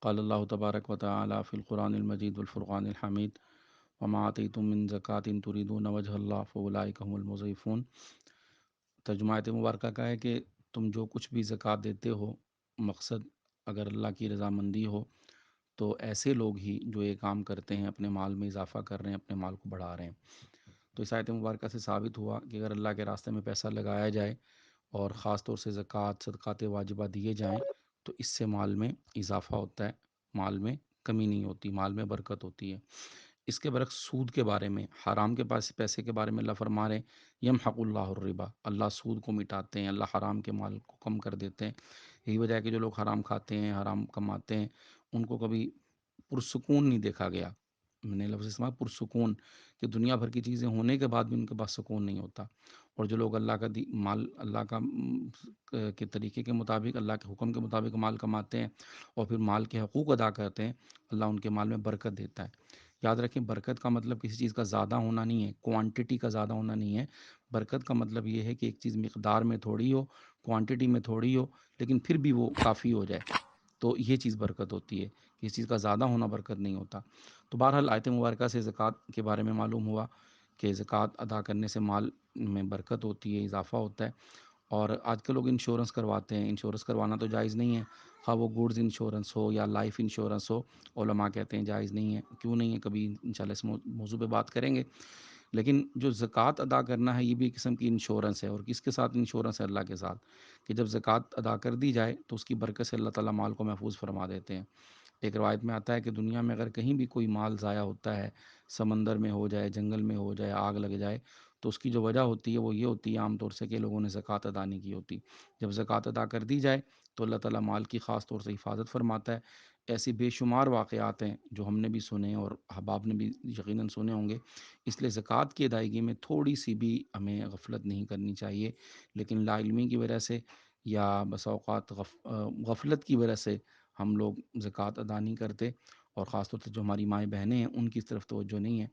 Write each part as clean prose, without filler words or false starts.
قال اللہ تبارک و تعالی فی القرآن المجید والفرقان الحمید وما آتیتم من زکاة تریدون وجہ اللہ فاولئک هم المضعفون۔ ترجمہ آیت مبارکہ کا ہے کہ تم جو کچھ بھی زکوٰۃ دیتے ہو، مقصد اگر اللہ کی رضامندی ہو تو ایسے لوگ ہی جو یہ کام کرتے ہیں، اپنے مال میں اضافہ کر رہے ہیں، اپنے مال کو بڑھا رہے ہیں۔ تو اس آیت مبارکہ سے ثابت ہوا کہ اگر اللہ کے راستے میں پیسہ لگایا جائے اور خاص طور سے زکوٰۃ صدقات واجبہ دیے جائیں تو اس سے مال میں اضافہ ہوتا ہے، مال میں کمی نہیں ہوتی، مال میں برکت ہوتی ہے۔ اس کے برعکس سود کے بارے میں، حرام کے پاس پیسے کے بارے میں اللہ فرما رہے ہیں یمحق اللہ الربا، اللہ سود کو مٹاتے ہیں، اللہ حرام کے مال کو کم کر دیتے ہیں۔ یہی وجہ ہے کہ جو لوگ حرام کھاتے ہیں، حرام کماتے ہیں، ان کو کبھی پرسکون نہیں دیکھا گیا۔ میں نے لفظ استعمال پرسکون، کہ دنیا بھر کی چیزیں ہونے کے بعد بھی ان کے پاس سکون نہیں ہوتا۔ اور جو لوگ اللہ کا مال اللہ کا کے طریقے کے مطابق، اللہ کے حکم کے مطابق مال کماتے ہیں اور پھر مال کے حقوق ادا کرتے ہیں، اللہ ان کے مال میں برکت دیتا ہے۔ یاد رکھیں، برکت کا مطلب کسی چیز کا زیادہ ہونا نہیں ہے، کوانٹٹی کا زیادہ ہونا نہیں ہے۔ برکت کا مطلب یہ ہے کہ ایک چیز مقدار میں تھوڑی ہو، کوانٹٹی میں تھوڑی ہو، لیکن پھر بھی وہ کافی ہو جائے، تو یہ چیز برکت ہوتی ہے۔ کسی چیز کا زیادہ ہونا برکت نہیں ہوتا۔ تو بہرحال آیت مبارکہ سے زکوٰۃ کے بارے میں معلوم ہوا کہ زکوٰۃ ادا کرنے سے مال میں برکت ہوتی ہے، اضافہ ہوتا ہے۔ اور آج کل لوگ انشورنس کرواتے ہیں، انشورنس کروانا تو جائز نہیں ہے، خواہ وہ گوڈز انشورنس ہو یا لائف انشورنس ہو۔ علماء کہتے ہیں جائز نہیں ہے، کیوں نہیں ہے، کبھی انشاءاللہ اس موضوع پہ بات کریں گے۔ لیکن جو زکوٰۃ ادا کرنا ہے، یہ بھی ایک قسم کی انشورنس ہے۔ اور کس کے ساتھ انشورنس ہے؟ اللہ کے ساتھ، کہ جب زکوٰۃ ادا کر دی جائے تو اس کی برکت سے اللہ تعالیٰ مال کو محفوظ فرما دیتے ہیں۔ ایک روایت میں آتا ہے کہ دنیا میں اگر کہیں بھی کوئی مال ضائع ہوتا ہے، سمندر میں ہو جائے، جنگل میں ہو جائے، آگ لگ جائے، تو اس کی جو وجہ ہوتی ہے وہ یہ ہوتی ہے عام طور سے کہ لوگوں نے زکوٰۃ ادا نہیں کی ہوتی۔ جب زکوٰۃ ادا کر دی جائے تو اللہ تعالیٰ مال کی خاص طور سے حفاظت فرماتا ہے۔ ایسی بے شمار واقعات ہیں جو ہم نے بھی سنے اور احباب نے بھی یقیناً سنے ہوں گے۔ اس لیے زکوٰۃ کی ادائیگی میں تھوڑی سی بھی ہمیں غفلت نہیں کرنی چاہیے، لیکن لا علمی کی وجہ سے یا بسا اوقات غفلت کی وجہ سے ہم لوگ زکوٰۃ ادا نہیں کرتے، اور خاص طور سے جو ہماری مائیں بہنیں ہیں ان کی طرف توجہ نہیں ہے۔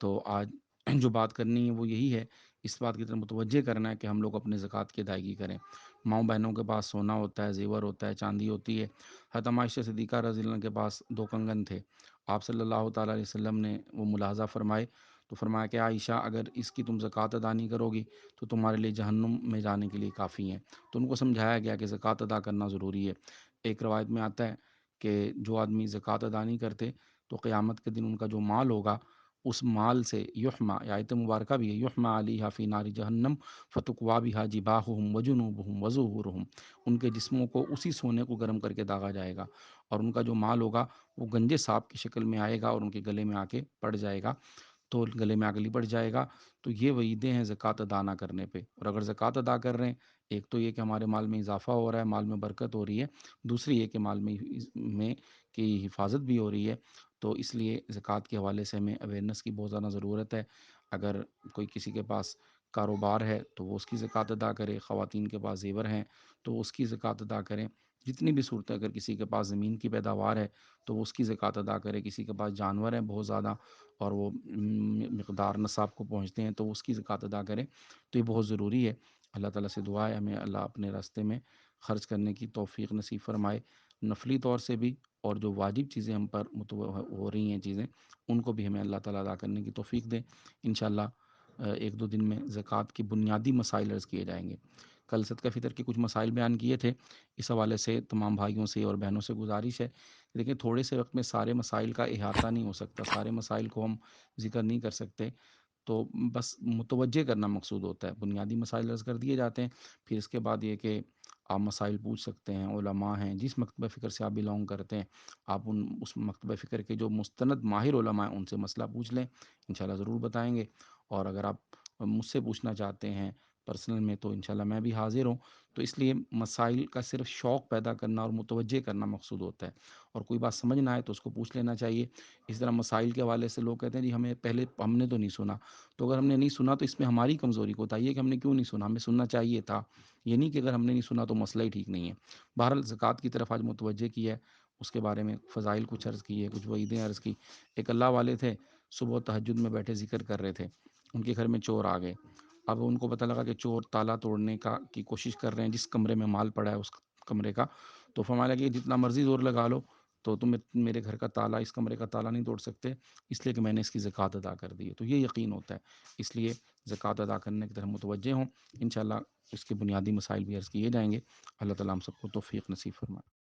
تو آج جو بات کرنی ہے وہ یہی ہے، اس بات کی طرف متوجہ کرنا ہے کہ ہم لوگ اپنے زکوٰۃ کی ادائیگی کریں۔ ماؤں بہنوں کے پاس سونا ہوتا ہے، زیور ہوتا ہے، چاندی ہوتی ہے۔ حضرت عائشہ صدیقہ رضی اللہ عنہ کے پاس 2 کنگن تھے۔ آپ صلی اللہ تعالیٰ علیہ وسلم نے وہ ملاحظہ فرمائے تو فرمایا کہ عائشہ، اگر اس کی تم زکوٰۃ ادا نہیں کرو گی تو تمہارے لیے جہنم میں جانے کے لیے کافی ہیں۔ تو ان کو سمجھایا گیا کہ زکوٰۃ ادا کرنا ضروری ہے۔ ایک روایت میں آتا ہے کہ جو آدمی زکوٰۃ ادا نہیں کرتے تو قیامت کے دن ان کا جو مال ہوگا، اس مال سے یحما، یا آیت مبارکہ بھی ہے، یحما علیہا فی نار جہنم فتقوا بہا جباہہم وجنوبہم وظہورہم، ان کے جسموں کو اسی سونے کو گرم کر کے داغا جائے گا، اور ان کا جو مال ہوگا وہ گنجے سانپ کی شکل میں آئے گا اور ان کے گلے میں آ کے پڑ جائے گا، تو گلے میں آگلی پڑ جائے گا۔ تو یہ وعیدیں ہیں زکوٰۃ ادا نہ کرنے پہ۔ اور اگر زکوٰۃ ادا کر رہے ہیں، ایک تو یہ کہ ہمارے مال میں اضافہ ہو رہا ہے، مال میں برکت ہو رہی ہے، دوسری یہ کہ مال میں کی حفاظت بھی ہو رہی ہے۔ تو اس لیے زکوٰۃ کے حوالے سے ہمیں اویئرنیس کی بہت زیادہ ضرورت ہے۔ اگر کوئی کسی کے پاس کاروبار ہے تو وہ اس کی زکوٰۃ ادا کرے، خواتین کے پاس زیور ہیں تو اس کی زکوٰۃ ادا کریں، جتنی بھی صورتیں، اگر کسی کے پاس زمین کی پیداوار ہے تو وہ اس کی زکوٰۃ ادا کرے، کسی کے پاس جانور ہیں بہت زیادہ اور وہ مقدار نصاب کو پہنچتے ہیں تو اس کی زکوٰۃ ادا کریں۔ تو یہ بہت ضروری ہے۔ اللہ تعالیٰ سے دعا ہے ہمیں اللہ اپنے راستے میں خرچ کرنے کی توفیق نصیب فرمائے، نفلی طور سے بھی، اور جو واجب چیزیں ہم پر ہو رہی ہیں چیزیں، ان کو بھی ہمیں اللہ تعالیٰ ادا کرنے کی توفیق دے۔ انشاءاللہ 1-2 دن میں زکوٰۃ کی بنیادی مسائل عرض کیے جائیں گے۔ کل صدقہ فطر کے کچھ مسائل بیان کیے تھے، اس حوالے سے تمام بھائیوں سے اور بہنوں سے گزارش ہے، لیکن تھوڑے سے وقت میں سارے مسائل کا احاطہ نہیں ہو سکتا، سارے مسائل کو ہم ذکر نہیں کر سکتے، تو بس متوجہ کرنا مقصود ہوتا ہے۔ بنیادی مسائل عرض کر دیے جاتے ہیں، پھر اس کے بعد یہ کہ آپ مسائل پوچھ سکتے ہیں، علماء ہیں جس مکتبہ فکر سے آپ بلونگ کرتے ہیں، آپ اس مکتبہ فکر کے جو مستند ماہر علماء ہیں ان سے مسئلہ پوچھ لیں، انشاءاللہ ضرور بتائیں گے۔ اور اگر آپ مجھ سے پوچھنا چاہتے ہیں پرسنل میں تو انشاءاللہ میں بھی حاضر ہوں۔ تو اس لیے مسائل کا صرف شوق پیدا کرنا اور متوجہ کرنا مقصود ہوتا ہے، اور کوئی بات سمجھ نہ آئے تو اس کو پوچھ لینا چاہیے۔ اس طرح مسائل کے حوالے سے لوگ کہتے ہیں جی ہمیں پہلے ہم نے تو نہیں سنا، تو اگر ہم نے نہیں سنا تو اس میں ہماری کمزوری کو بتائیے کہ ہم نے کیوں نہیں سنا، ہمیں سننا چاہیے تھا، یہ نہیں کہ اگر ہم نے نہیں سنا تو مسئلہ ہی ٹھیک نہیں ہے۔ بہرحال زکوٰۃ کی طرف آج متوجہ کی ہے، اس کے بارے میں فضائل کچھ عرض کی ہے، کچھ وعیدیں عرض کی۔ ایک اللہ والے تھے، صبح تہجد میں بیٹھے ذکر کر رہے تھے، ان کے گھر میں چور آ گئے۔ اب ان کو پتہ لگا کہ چور تالا توڑنے کی کوشش کر رہے ہیں، جس کمرے میں مال پڑا ہے اس کمرے کا، تو فرمایا کہ جتنا مرضی زور لگا لو تو تم میرے گھر کا تالا، اس کمرے کا تالا نہیں توڑ سکتے، اس لیے کہ میں نے اس کی زکوٰۃ ادا کر دی ہے۔ تو یہ یقین ہوتا ہے، اس لیے زکوٰۃ ادا کرنے کی طرف متوجہ ہوں۔ انشاءاللہ اس کے بنیادی مسائل بھی عرض کیے جائیں گے۔ اللہ تعالیٰ ہم سب کو توفیق نصیب فرمائے۔